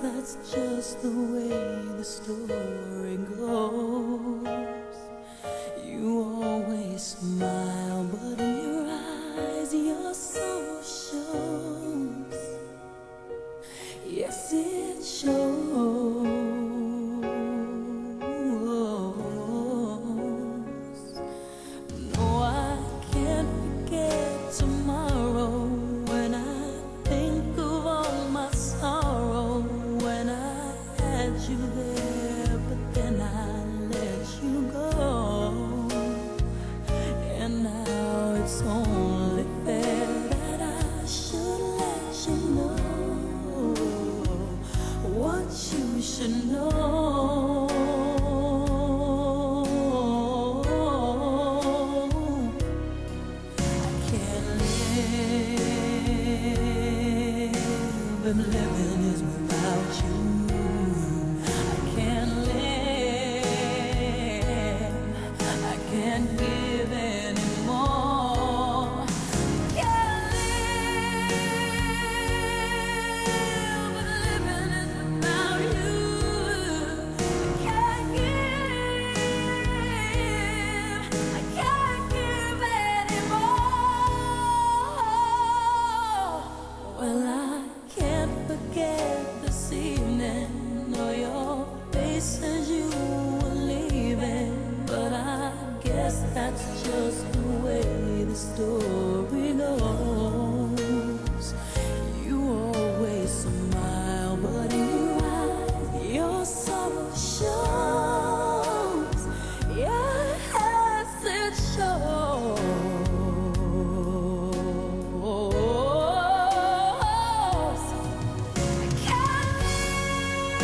that's just the way the story goes. You always smile, but in your eyes your soul shows. Yes, it shows. No, I can't forget tomorrow when I think of all my sorrow. When I had you there, but then I let you go. And now it's only fair that I should let you know what you should know. I can't live if living is without you. I can't live, I can't give anymore. Can't live if living is without you. I can't give anymore. Well, I can't forget this evening or your face as you were leaving, but I guess that's just the way the story goes. You always smile, but in your eyes your sorrow shows. Yes, it shows. I can't live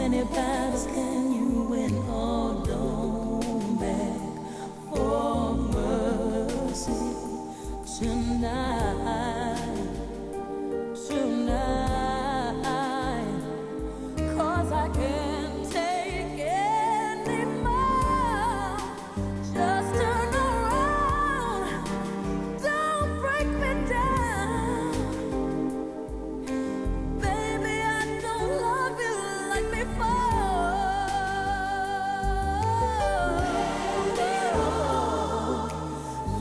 many battles can you win? Oh, don't beg for mercy tonight, tonight, 'cause I can't take any more. Just turn around, don't break me down. Baby, I don't love you like before.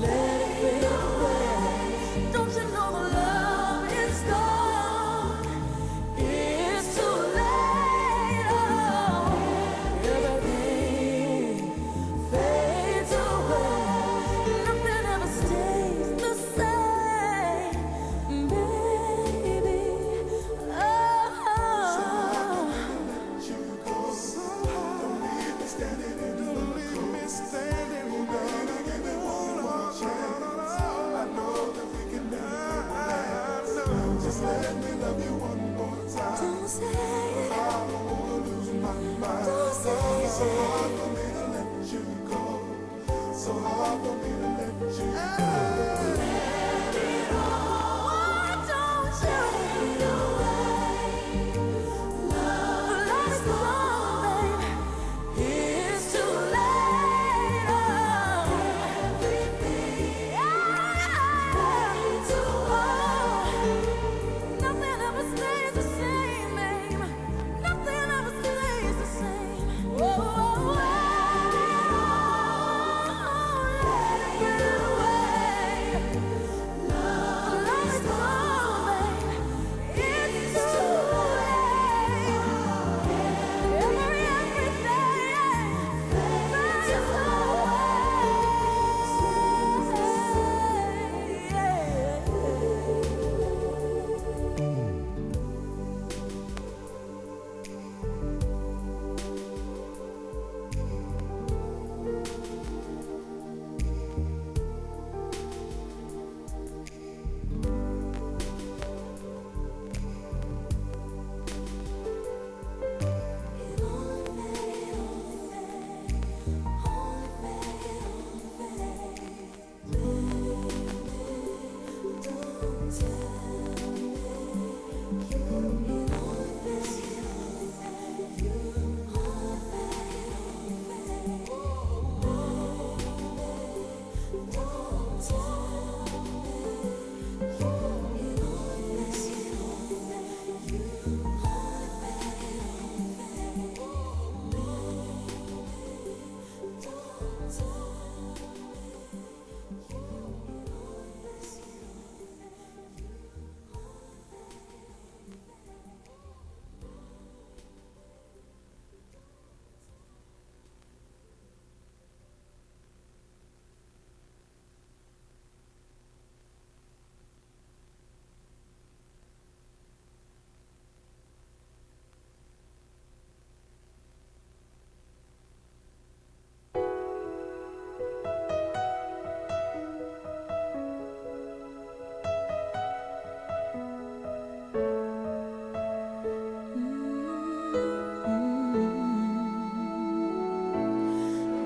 Let it fade away. Don't you know the love is gone? It's too late. Oh, everything fades away. Nothing ever stays the same, baby. Oh, Just let me love you one more time. don't say it, I don't wanna lose my mind. don't say So it. hard for me to let you go. So hard for me to let you go. Why don't you fade away? Love is gone, baby. It's too late. Oh, everything fades away. Nothing ever stays the same, babe. Nothing ever stays the same. Whoa, let it get away. Love is gone, babe. It's too late. Everything fades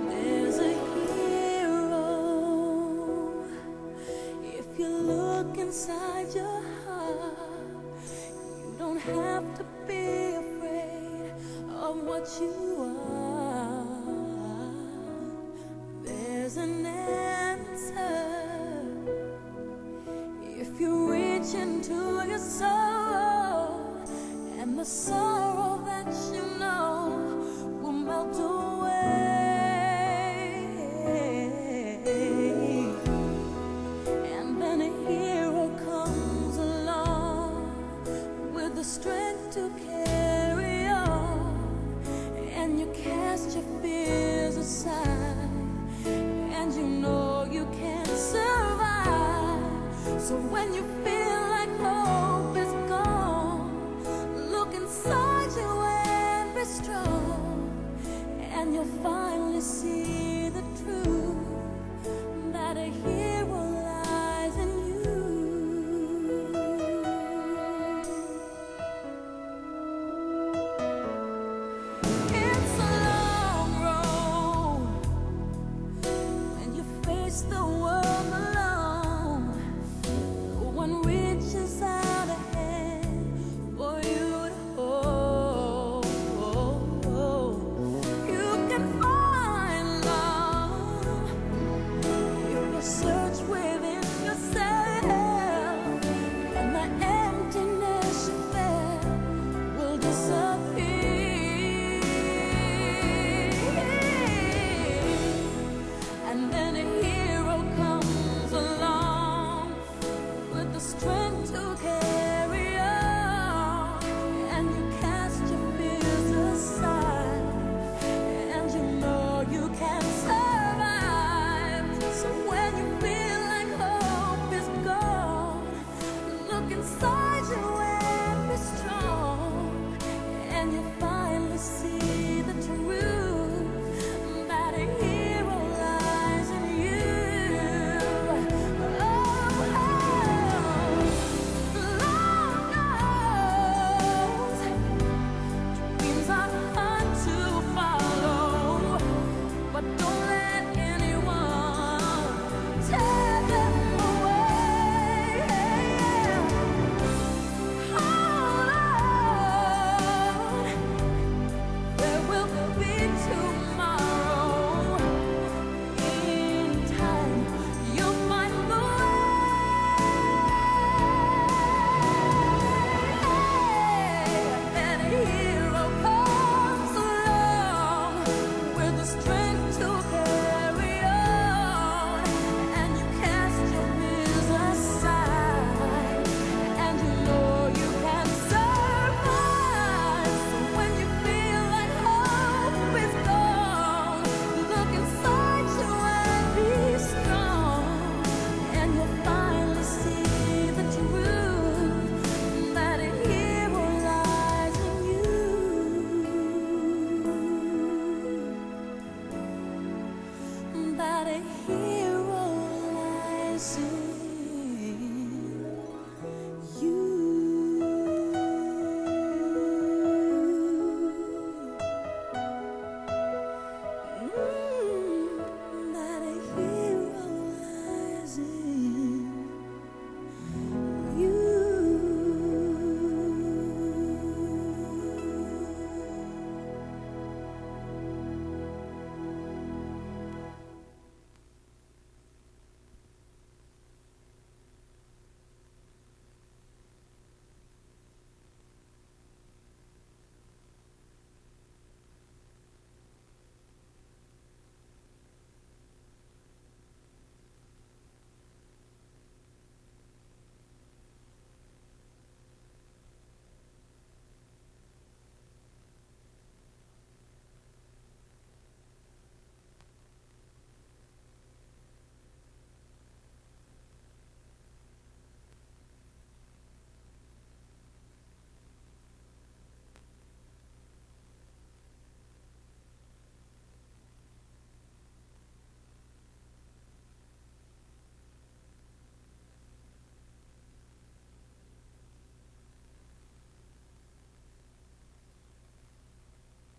There's a hero. If you look inside your heart, you don't have to be afraid of what you are. There's an answer if you reach into your soul, and the sorrow that you know will melt away. And then a hero comes along with the strength to carry on, and you cast your fears aside, and you know you can survive. So when you feel like hope is gone, look inside you and be strong, and you'll finally see the truth that a hero lies in you. the strength to carry on, and you cast your fears aside, and you know you can survive. So when you feel like hope is gone, look inside.